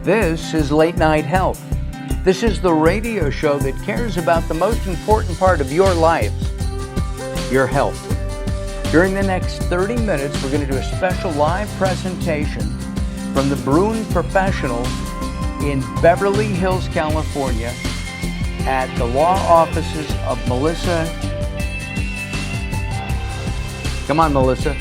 This is Late Night Health. This is the radio show that cares about the most important part of your life, your health. During the next 30 minutes, we're going to do a special live presentation from the Bruin Professional in Beverly Hills, California, at the law offices of Melissa. Come on, Melissa.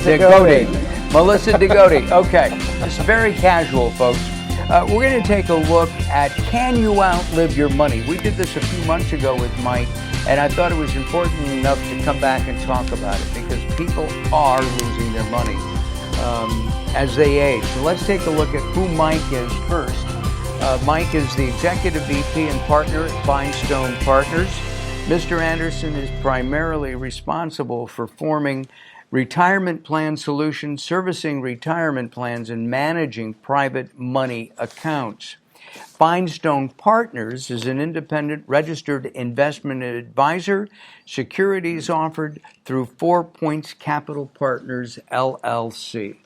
Degote. Melissa Degote. Okay. It's very casual, folks. We're going to take a look at can you outlive your money? We did this a few months ago with Mike, and I thought it was important enough to come back and talk about it because people are losing their money as they age. So let's take a look at who Mike is first. Mike is the Executive VP and Partner at Finestone Partners. Mr. Anderson is primarily responsible for forming retirement plan solutions, servicing retirement plans, and managing private money accounts. Finestone Partners is an independent registered investment advisor. Securities offered through 4 Points Capital Partners, LLC.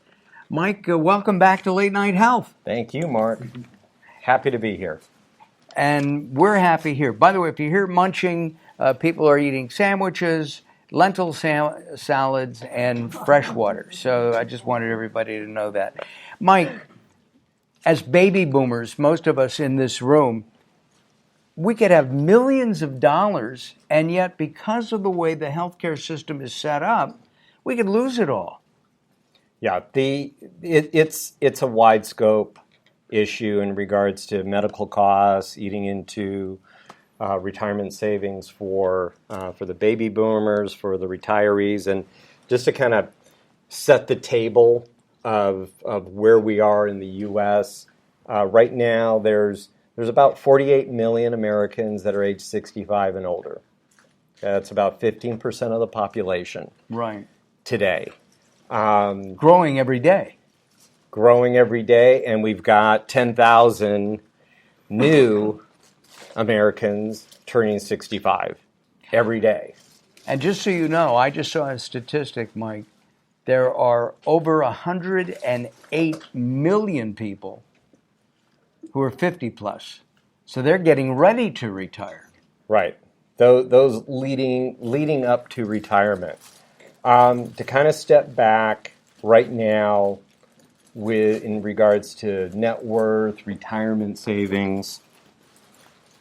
Mike, welcome back to Late Night Health. Thank you, Mark. Happy to be here. And we're happy here. By the way, if you hear munching, people are eating sandwiches, lentil salads, and fresh water. So I just wanted everybody to know that. Mike, as baby boomers, most of us in this room, we could have millions of dollars, and yet because of the way the healthcare system is set up, we could lose it all. Yeah, it's a wide scope issue in regards to medical costs, eating into retirement savings for the baby boomers, for the retirees, and just to kind of set the table of where we are in the U.S. Right now, there's about 48 million Americans that are age 65 and older. That's about 15% of the population. Right. Today. Growing every day. Growing every day, and we've got 10,000 new Americans turning 65 every day. And just so you know, I just saw a statistic, Mike. There are over 108 million people who are 50 plus. So they're getting ready to retire. Right. Those leading up to retirement. To kind of step back right now in regards to net worth, retirement savings,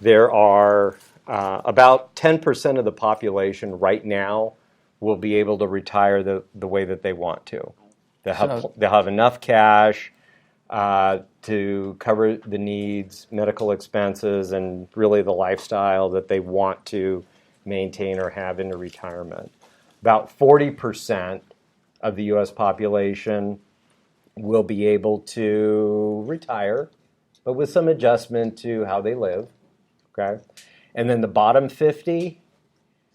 there are about 10% of the population right now will be able to retire the way that they want to. They'll have enough cash to cover the needs, medical expenses, and really the lifestyle that they want to maintain or have into retirement. About 40% of the U.S. population will be able to retire, but with some adjustment to how they live. Okay, and then the bottom 50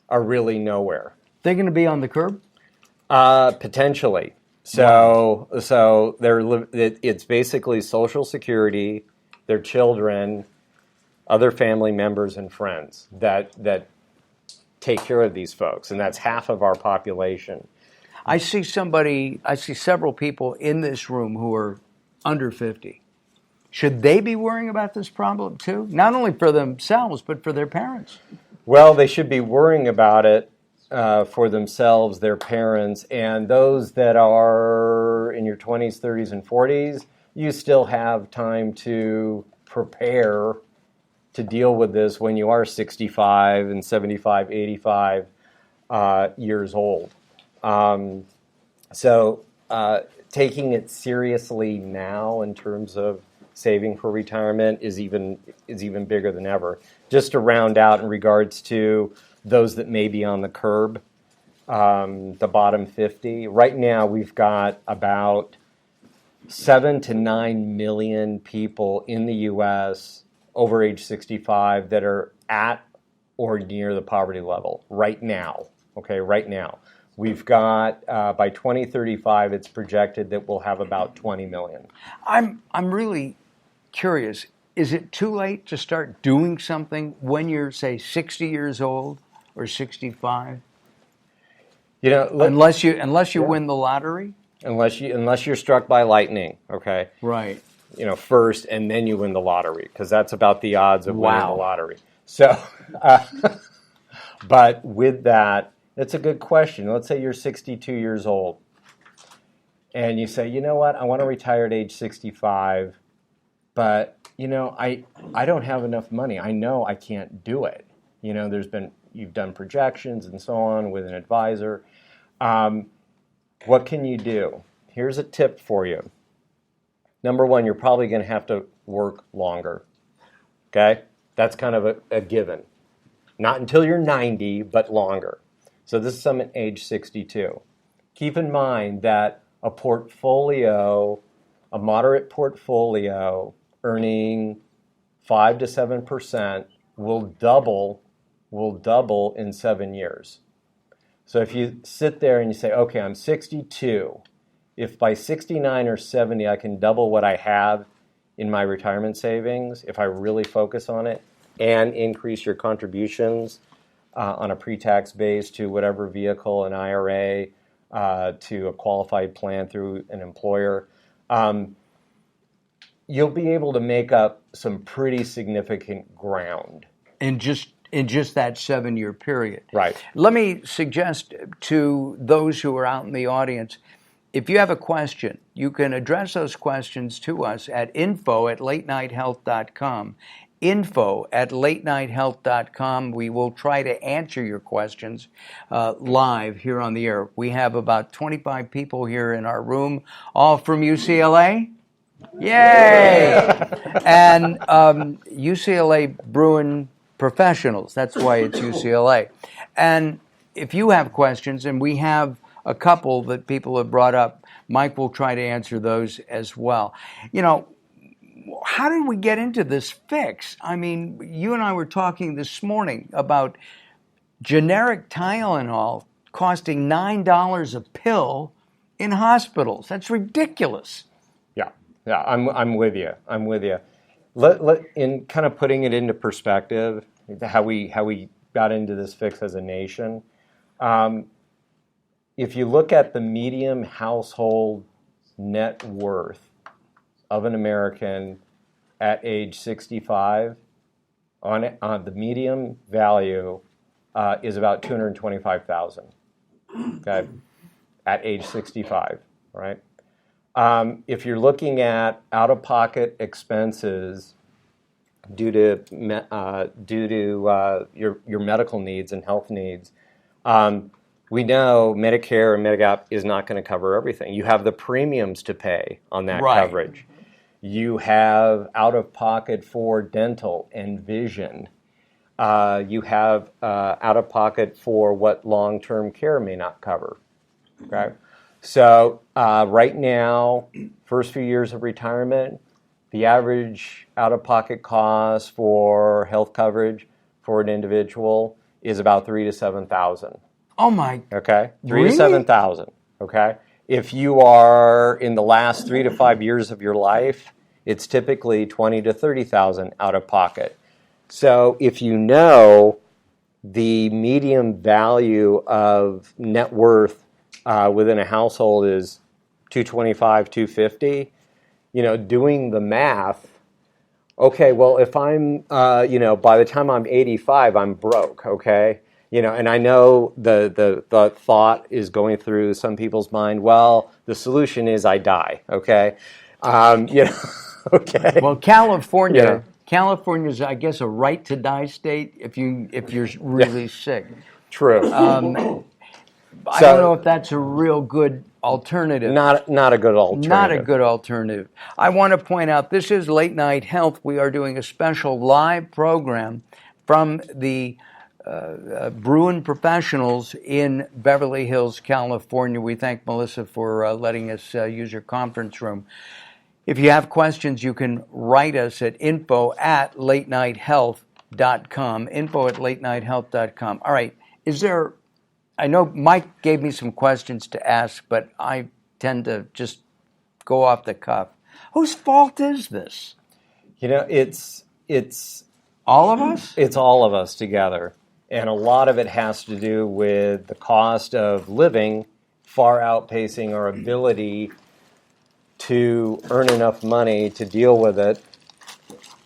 are really nowhere. They're going to be on the curb? Potentially. So it's basically Social Security, their children, other family members, and friends that take care of these folks, and that's half of our population. I see several people in this room who are under 50. Should they be worrying about this problem too? Not only for themselves, but for their parents? Well, they should be worrying about it for themselves, their parents, and those that are in your 20s, 30s, and 40s, you still have time to prepare to deal with this when you are 65 and 75, 85 years old. So taking it seriously now in terms of saving for retirement is even bigger than ever. Just to round out in regards to those that may be on the curb, the bottom 50. Right now we've got about 7 to 9 million people in the U.S. over age 65 that are at or near the poverty level right now. Okay, right now. We've got, by 2035, it's projected that we'll have about 20 million. I'm really curious. Is it too late to start doing something when you're, say, 60 years old or 65? You know, unless you win the lottery? Unless you're struck by lightning, okay? Right. first, and then you win the lottery, because that's about the odds of winning the Wow. lottery. So, but with that, it's a good question. Let's say you're 62 years old, and you say, you know what, I want to retire at age 65, but I don't have enough money. I know I can't do it. You've done projections and so on with an advisor. What can you do? Here's a tip for you. Number one, you're probably going to have to work longer. Okay? That's kind of a given. Not until you're 90, but longer. So this is someone age 62. Keep in mind that a moderate portfolio earning 5 to 7% will double in 7 years. So if you sit there and you say, okay, I'm 62, if by 69 or 70 I can double what I have in my retirement savings, if I really focus on it, and increase your contributions on a pre-tax base to whatever vehicle, an IRA, to a qualified plan through an employer, you'll be able to make up some pretty significant ground. In just that 7-year period. Right. Let me suggest to those who are out in the audience, if you have a question, you can address those questions to us at info@latenighthealth.com. info@latenighthealth.com. We will try to answer your questions live here on the air. We have about 25 people here in our room, all from UCLA. Yay! And UCLA Bruin professionals. That's why it's UCLA. And if you have questions, and we have a couple that people have brought up, Mike will try to answer those as well. How did we get into this fix? I mean, you and I were talking this morning about generic Tylenol costing $9 a pill in hospitals. That's ridiculous. Yeah, I'm with you. In kind of putting it into perspective, how we got into this fix as a nation. If you look at the median household net worth of an American at age 65, on the median value is about $225,000. Okay, at age 65, right? If you're looking at out-of-pocket expenses due to your medical needs and health needs, we know Medicare and Medigap is not going to cover everything. You have the premiums to pay on that coverage. You have out-of-pocket for dental and vision. You have out-of-pocket for what long-term care may not cover. Okay. So right now, first few years of retirement, the average out-of-pocket cost for health coverage for an individual is about $3,000 to $7,000. Oh my! Okay, really? $3,000 to $7,000. Okay, if you are in the last 3 to 5 years of your life, it's typically $20,000 to $30,000 out of pocket. So if you know the median value of net worth within a household is $225,000, $250,000, doing the math. Okay, well, if I'm, by the time I'm 85, I'm broke. Okay, and I know the thought is going through some people's mind. Well, the solution is I die. Okay, okay. Well, California's, I guess, a right to die state if you're really sick. True. I don't know if that's a real good alternative. Not a good alternative. Not a good alternative. I want to point out, this is Late Night Health. We are doing a special live program from the Bruin professionals in Beverly Hills, California. We thank Melissa for letting us use your conference room. If you have questions, you can write us at info@latenighthealth.com, info@latenighthealth.com. All right, I know Mike gave me some questions to ask, but I tend to just go off the cuff. Whose fault is this? It's all of us? It's all of us together. And a lot of it has to do with the cost of living far outpacing our ability to earn enough money to deal with it,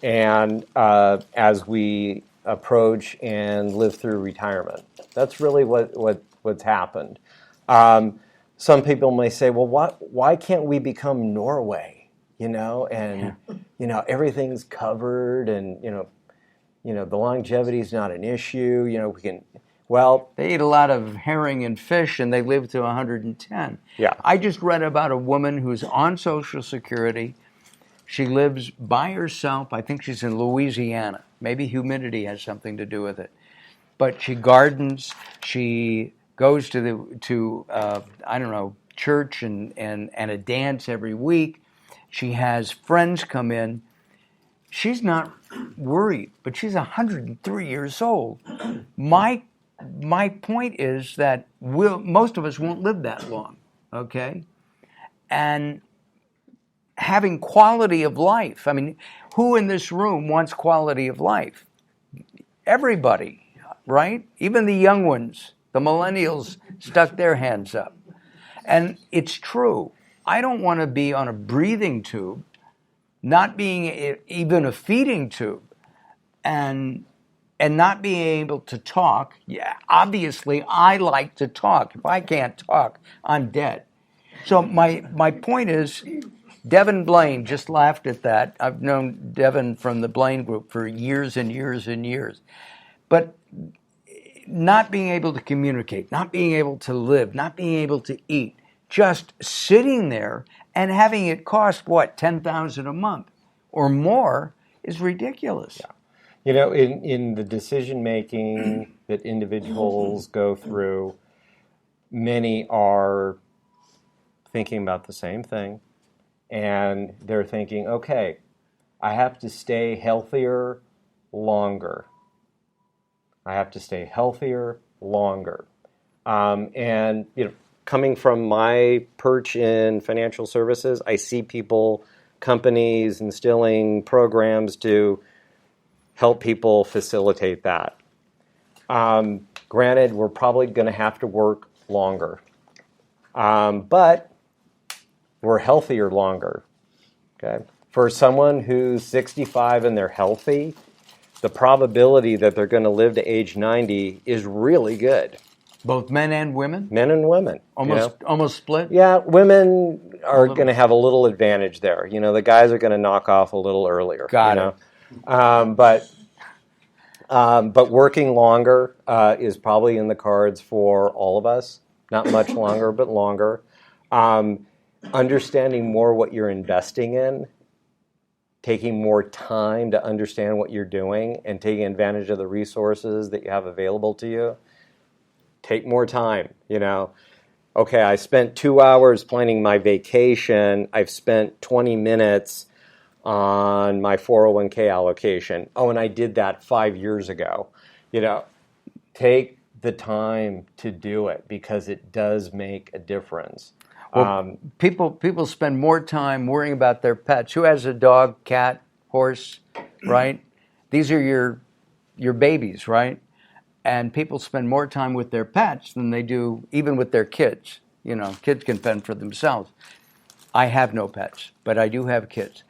and as we approach and live through retirement. That's really what's happened. Some people may say, well, why can't we become Norway? And everything's covered, and the longevity is not an issue. We can. Well, they eat a lot of herring and fish, and they live to 110. Yeah. I just read about a woman who's on Social Security. She lives by herself. I think she's in Louisiana. Maybe humidity has something to do with it. But she gardens. She goes to church and a dance every week. She has friends come in. She's not worried, but she's 103 years old. My point is that most of us won't live that long, okay? And having quality of life. I mean, who in this room wants quality of life? Everybody, right? Even the young ones, the millennials, stuck their hands up. And it's true. I don't want to be on a breathing tube, not being even a feeding tube, and not being able to talk. Yeah, obviously, I like to talk. If I can't talk, I'm dead. So my point is, Devin Blaine just laughed at that. I've known Devin from the Blaine Group for years and years and years. But not being able to communicate, not being able to live, not being able to eat, just sitting there and having it cost, $10,000 a month or more is ridiculous. Yeah. In the decision-making that individuals go through, many are thinking about the same thing. And they're thinking, okay, I have to stay healthier longer. I have to stay healthier longer. And coming from my perch in financial services, I see companies instilling programs to help people facilitate that. Granted, we're probably going to have to work longer. But we're healthier longer. Okay? For someone who's 65 and they're healthy, the probability that they're going to live to age 90 is really good. Both men and women? Men and women. Almost split? Yeah, women are going to have a little advantage there. The guys are going to knock off a little earlier. Got it. But working longer is probably in the cards for all of us. Not much longer, but longer. Understanding more what you're investing in, taking more time to understand what you're doing, and taking advantage of the resources that you have available to you. Take more time, Okay, I spent 2 hours planning my vacation. I've spent 20 minutes on my 401k allocation. Oh, and I did that 5 years ago. Take the time to do it because it does make a difference. Well, people spend more time worrying about their pets. Who has a dog, cat, horse, right? These are your babies, right? And people spend more time with their pets than they do even with their kids. Kids can fend for themselves. I have no pets, but I do have kids.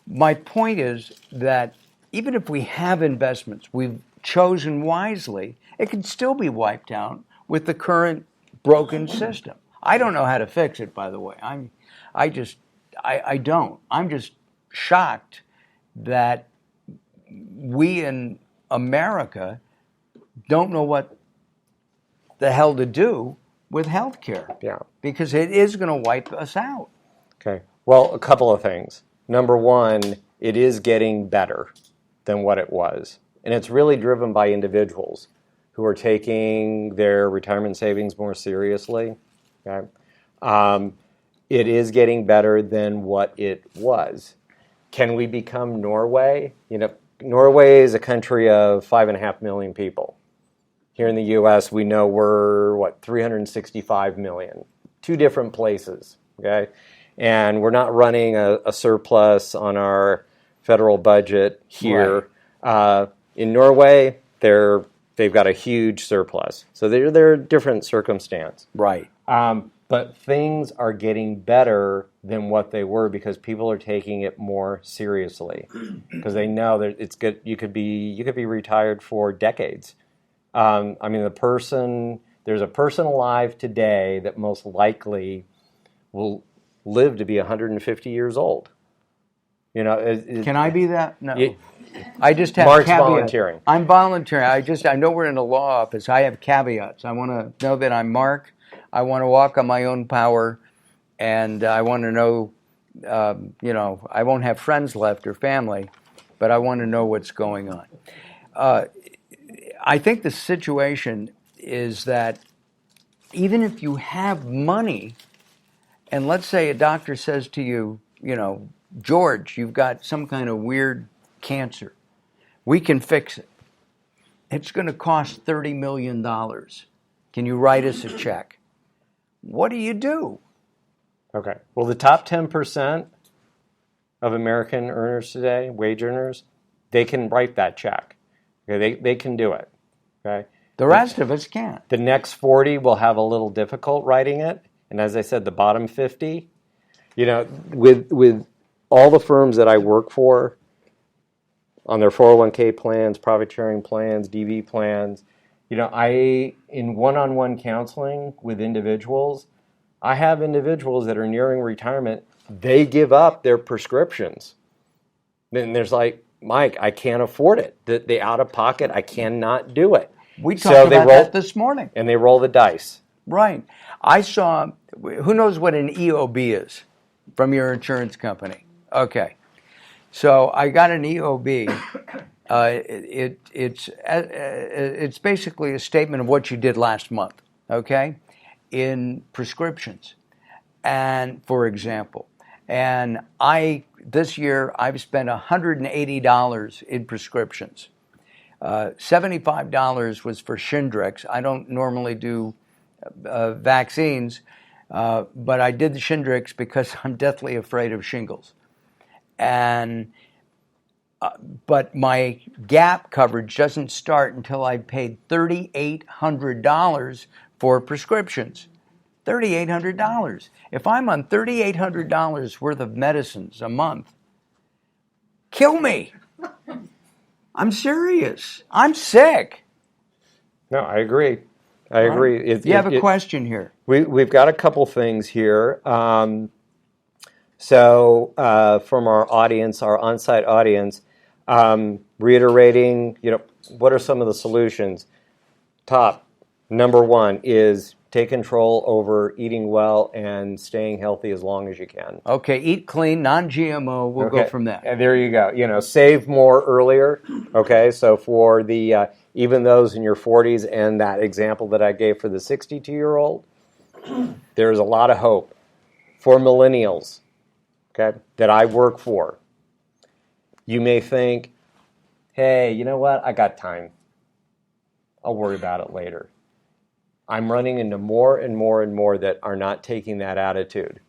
My point is that even if we have investments we've chosen wisely, it can still be wiped out with the current broken system. I don't know how to fix it, by the way. I don't. I'm just shocked that we in America don't know what the hell to do with healthcare. Yeah. Because it is going to wipe us out. Okay. Well, a couple of things. Number one, it is getting better than what it was. And it's really driven by individuals who are taking their retirement savings more seriously. Okay. It is getting better than what it was. Can we become Norway? Norway is a country of 5.5 million people. Here in the U.S., we know we're, 365 million. Two different places, okay? And we're not running a surplus on our federal budget here. Right. In Norway, they've got a huge surplus. So they're a different circumstance. Right. but things are getting better than what they were because people are taking it more seriously because they know that it's good. You could be retired for decades. I mean, there's a person alive today that most likely will live to be 150 years old. You know, Can I be that? No. It- I just have Mark's caveats. volunteering. I'm volunteering. I know we're in a law office. I have caveats. I want to know that I'm Mark. I want to walk on my own power, and I want to know, I won't have friends left or family, but I want to know what's going on. I think the situation is that even if you have money, and let's say a doctor says to you, George, you've got some kind of weird cancer. We can fix it. It's going to cost $30 million. Can you write us a check? What do you do? Okay. Well, the top 10% of American earners today, wage earners, they can write that check. Okay, they can do it. Okay. The rest of us can't. The next 40 will have a little difficult writing it, and as I said, the bottom 50, with all the firms that I work for, on their 401k plans, profit sharing plans, DB plans, in one-on-one counseling with individuals, I have individuals that are nearing retirement. They give up their prescriptions. Then there's like, Mike, I can't afford it. The out-of-pocket, I cannot do it. We talked about that this morning. And they roll the dice. Right. I saw, who knows what an EOB is from your insurance company? Okay. So I got an EOB. It's basically a statement of what you did last month, okay, in prescriptions. And for example, this year I've spent $180 in prescriptions. $75 was for Shingrix. I don't normally do vaccines, but I did the Shingrix because I'm deathly afraid of shingles. But my gap coverage doesn't start until I paid $3,800 for prescriptions. $3,800. If I'm on $3,800 worth of medicines a month, kill me. I'm serious. I'm sick. No, I agree. I agree. You have a question here. We've got a couple things here. So from our audience, our on-site audience, reiterating, what are some of the solutions? Number one is take control over eating well and staying healthy as long as you can. Okay, eat clean, non-GMO. We'll go from there. And there you go. Save more earlier. Okay, so for the even those in your 40s and that example that I gave for the 62-year-old, there's a lot of hope for millennials. Okay, that I work for. You may think, hey, you know what? I got time. I'll worry about it later. I'm running into more and more and more that are not taking that attitude.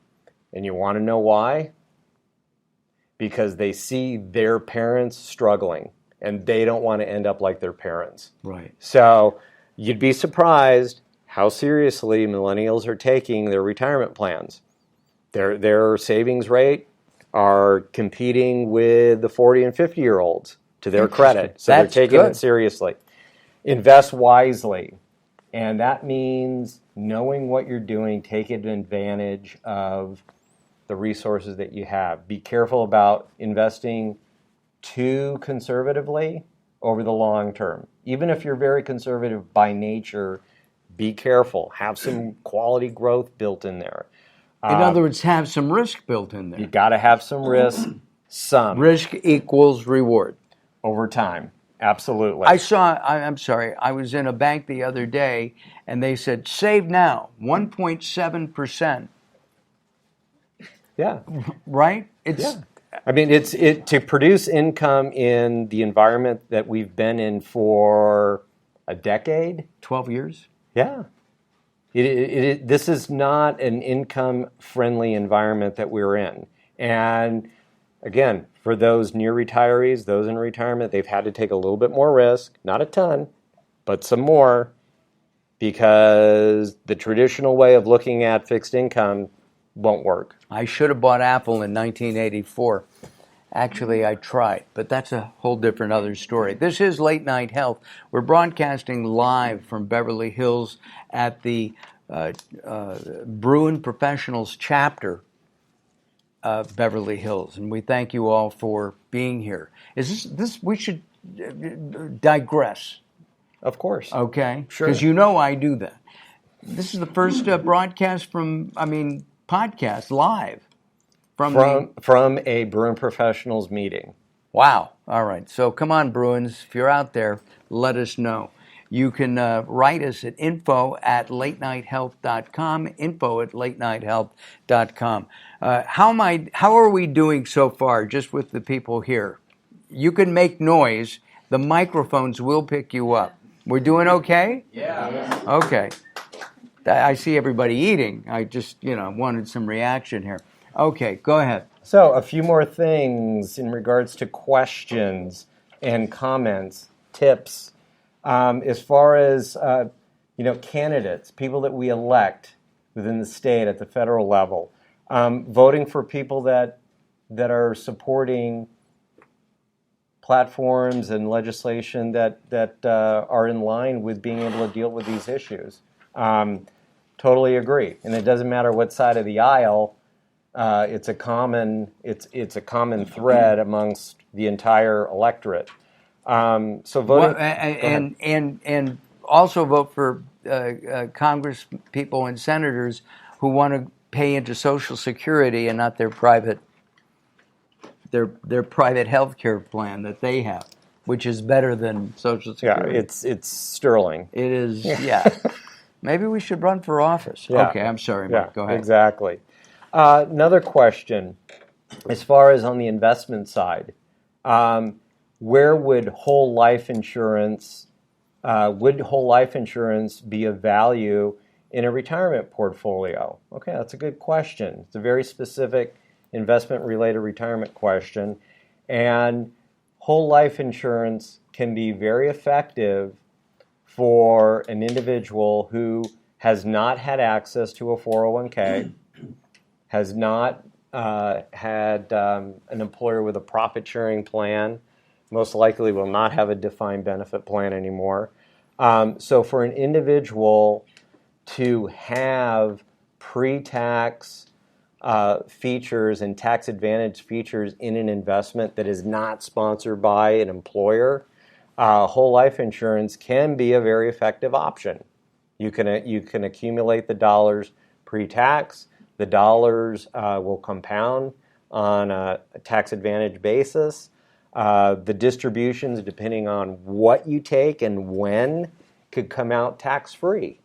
And you want to know why? Because they see their parents struggling and they don't want to end up like their parents. Right. So you'd be surprised how seriously millennials are taking their retirement plans. Their savings rate are competing with the 40 and 50-year-olds to their credit. So That's they're taking good. it seriously. Invest wisely. And that means knowing what you're doing, taking advantage of the resources that you have. Be careful about investing too conservatively over the long term. Even if you're very conservative by nature, be careful. Have some quality growth built in there. In other words, have some risk built in there. You got to have some risk. Some. Risk equals reward. Over time. Absolutely. I'm sorry, I was in a bank the other day, and they said, save now, 1.7%. Yeah. Right? I mean, it's to produce income in the environment that we've been in for a decade. 12 years? Yeah. This is not an income-friendly environment that we're in. And again, for those near retirees, those in retirement, they've had to take a little bit more risk, not a ton, but some more. because the traditional way of looking at fixed income won't work. I should have bought Apple in 1984. Actually, I tried, but that's a whole different other story. This is Late Night Health. We're broadcasting live from Beverly Hills at the Bruin Professionals chapter of Beverly Hills, and we thank you all for being here. Is this we should digress, Of course. okay? Sure. Because you know I do that. This is the first broadcast podcast live from a Bruin Professionals meeting. Wow. All right. So come on, Bruins. If you're out there, let us know. You can write us at info@latenighthealth.com, info@latenighthealth.com. How are we doing so far, just with the people here? You can make noise. The microphones will pick you up. We're doing okay? Yeah. Okay. I see everybody eating. I just, wanted some reaction here. Okay, go ahead. So a few more things in regards to questions and comments, tips. As far as candidates, people that we elect within the state at the federal level, voting for people that are supporting platforms and legislation that are in line with being able to deal with these issues. Totally agree, and it doesn't matter what side of the aisle. It's a common thread amongst the entire electorate. So voting and also vote for Congress people and senators who want to pay into Social Security and not their private health care plan that they have, which is better than Social Security. Yeah, it's sterling. It is. Yeah. Maybe we should run for office. Yeah. Okay, I'm sorry, Mike. Go ahead. Exactly. Another question, as far as on the investment side, where would whole life insurance be of value in a retirement portfolio? Okay, that's a good question. It's a very specific investment-related retirement question, and whole life insurance can be very effective for an individual who has not had access to a 401k, has not had an employer with a profit-sharing plan, most likely will not have a defined benefit plan anymore. So for an individual to have pre-tax features and tax advantage features in an investment that is not sponsored by an employer, whole life insurance can be a very effective option. You can accumulate the dollars pre-tax. The dollars will compound on a tax advantage basis. The distributions, depending on what you take and when, could come out tax-free.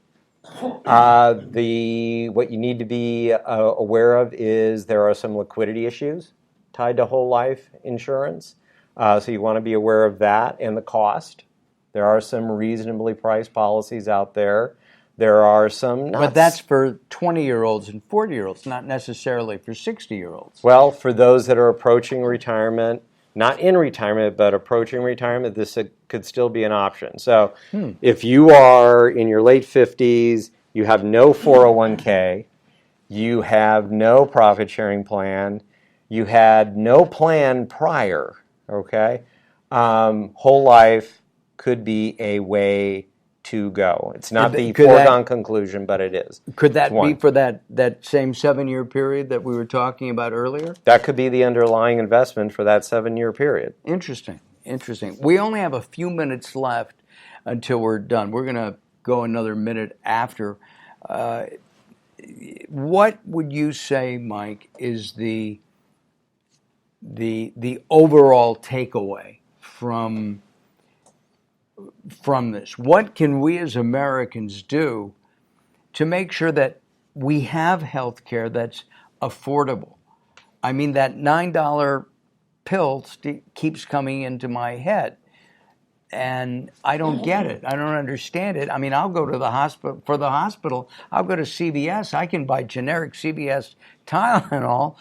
What you need to be aware of is there are some liquidity issues tied to whole life insurance. So you want to be aware of that and the cost. There are some reasonably priced policies out there. There are some not. But that's for 20-year-olds and 40-year-olds, not necessarily for 60-year-olds. Well, for those that are approaching retirement, not in retirement, but approaching retirement, this could still be an option. So if you are in your late 50s, you have no 401k, you have no profit sharing plan, you had no plan prior, okay? Whole life could be a way to go. It's not the foregone conclusion, but it is. Could that be for that same 7-year period that we were talking about earlier? That could be the underlying investment for that 7-year period. Interesting. We only have a few minutes left until we're done. We're going to go another minute after. What would you say, Mike, is the overall takeaway from this? What can we as Americans do to make sure that we have health care that's affordable? I mean, that $9 pill keeps coming into my head, and I don't get it. I don't understand it. I mean, I'll go to the hospital. For the hospital, I'll go to CVS. I can buy generic CVS Tylenol,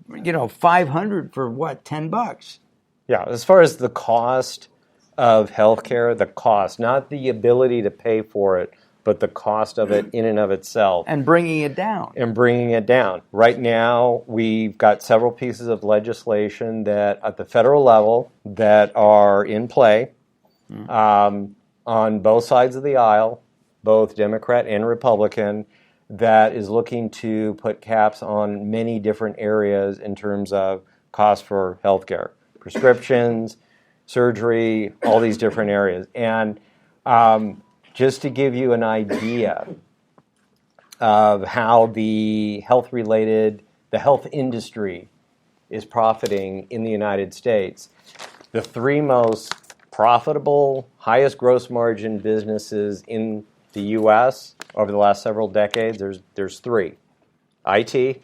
$500 for what, $10? Yeah, as far as the cost of healthcare, the cost, not the ability to pay for it, but the cost of it in and of itself. And bringing it down. And bringing it down. Right now, we've got several pieces of legislation that at the federal level that are in play on both sides of the aisle, both Democrat and Republican, that is looking to put caps on many different areas in terms of cost for healthcare, prescriptions, surgery, all these different areas. And just to give you an idea of how the health industry is profiting in the United States, the three most profitable, highest gross margin businesses in the U.S. over the last several decades, there's three. IT,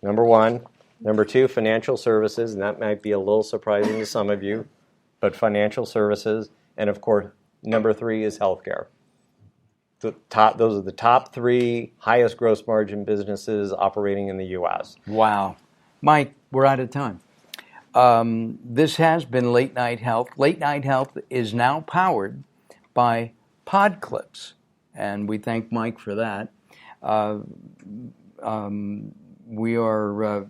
number one. Number two, financial services, and that might be a little surprising to some of you, but financial services. And of course, number three is healthcare. Those are the top three highest gross margin businesses operating in the U.S. Wow. Mike, we're out of time. This has been Late Night Health. Late Night Health is now powered by Pod Clips, and we thank Mike for that. We are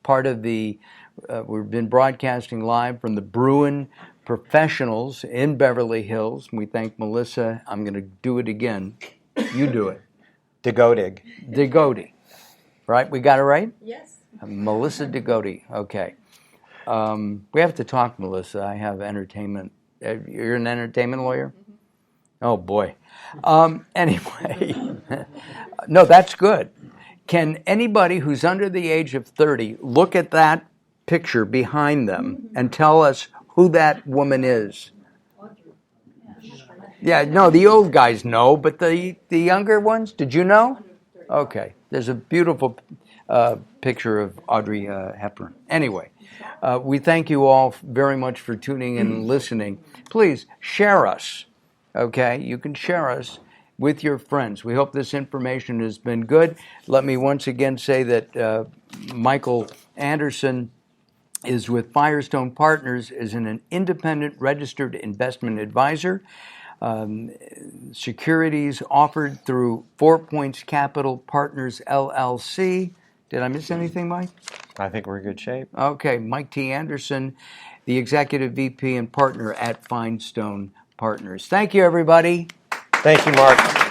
part of we've been broadcasting live from the Bruin Professionals in Beverly Hills. We thank Melissa. I'm going to do it again. You do it. Degodig. Degodig. Right? We got it right? Yes. Melissa Degodig. Okay. We have to talk, Melissa. I have entertainment. You're an entertainment lawyer? Mm-hmm. Oh, boy. Anyway. No, that's good. Can anybody who's under the age of 30 look at that picture behind them and tell us who that woman is? Yeah, no, the old guys know, but the younger ones, did you know? Okay, there's a beautiful picture of Audrey Hepburn. Anyway, we thank you all very much for tuning in and listening. Please share us, okay? You can share us with your friends. We hope this information has been good. Let me once again say that Michael Anderson is with Finestone Partners, is an independent registered investment advisor. Securities offered through 4 Points Capital Partners, LLC. Did I miss anything, Mike? I think we're in good shape. Okay, Mike T. Anderson, the Executive VP and Partner at Finestone Partners. Thank you, everybody. Thank you, Mark.